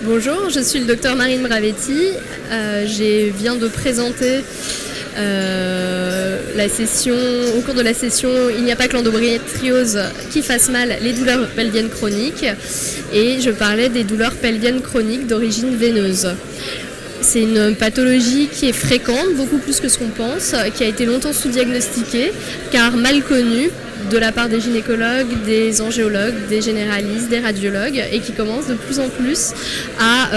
Bonjour, je suis le docteur Marine Bravetti. Je viens de présenter au cours de la session Il n'y a pas que l'endométriose qui fasse mal, les douleurs pelviennes chroniques. Et je parlais des douleurs pelviennes chroniques d'origine veineuse. C'est une pathologie qui est fréquente, beaucoup plus que ce qu'on pense, qui a été longtemps sous-diagnostiquée, car mal connue de la part des gynécologues, des angéologues, des généralistes, des radiologues, et qui commence de plus en plus à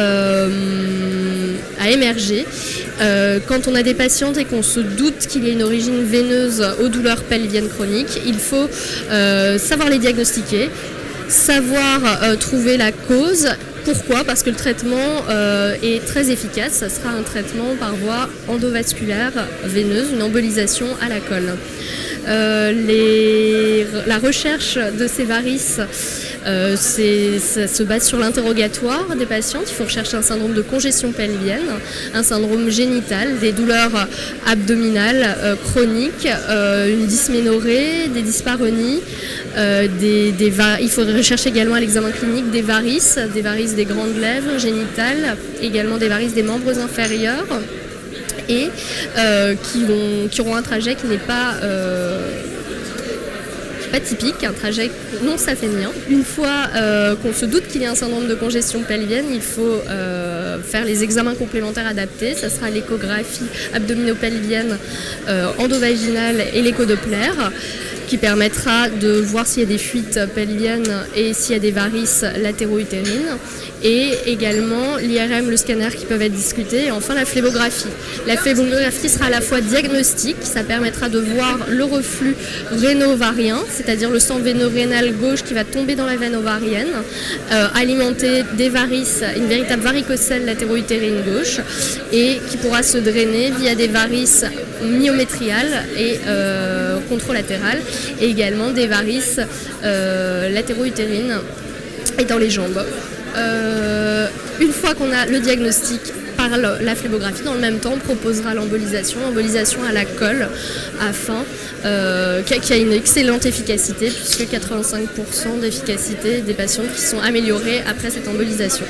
émerger. Quand on a des patientes et qu'on se doute qu'il y a une origine veineuse aux douleurs pelviennes chroniques, il faut savoir les diagnostiquer, savoir trouver la cause. Pourquoi ? Parce que le traitement est très efficace. Ça sera un traitement par voie endovasculaire veineuse, une embolisation à la colle. La recherche de ces varices ça se base sur l'interrogatoire des patientes. Il faut rechercher un syndrome de congestion pelvienne, un syndrome génital, des douleurs abdominales chroniques, une dysménorrhée, des dyspareunies. Il faut rechercher également à l'examen clinique des varices des grandes lèvres génitales, également des varices des membres inférieurs et qui auront un trajet qui n'est pas typique, un trajet non saphénien. Une fois qu'on se doute qu'il y a un syndrome de congestion pelvienne, il faut faire les examens complémentaires adaptés. Ça sera l'échographie abdominopelvienne, endovaginale et l'échodoppler, qui permettra de voir s'il y a des fuites pelviennes et s'il y a des varices latéro-utérines, et également l'IRM, le scanner qui peuvent être discutés, et enfin la phlébographie. La phlébographie sera à la fois diagnostique, ça permettra de voir le reflux réno-ovarien, c'est-à-dire le sang veiно-rénal gauche qui va tomber dans la veine ovarienne, alimenter des varices, une véritable varicocèle latéro-utérine gauche, et qui pourra se drainer via des varices myométriales et contralatérales, et également des varices latéro-utérines et dans les jambes. Une fois qu'on a le diagnostic par la phlébographie, dans le même temps, on proposera l'embolisation à la colle, qui a une excellente efficacité, puisque 85% d'efficacité des patients qui sont améliorés après cette embolisation.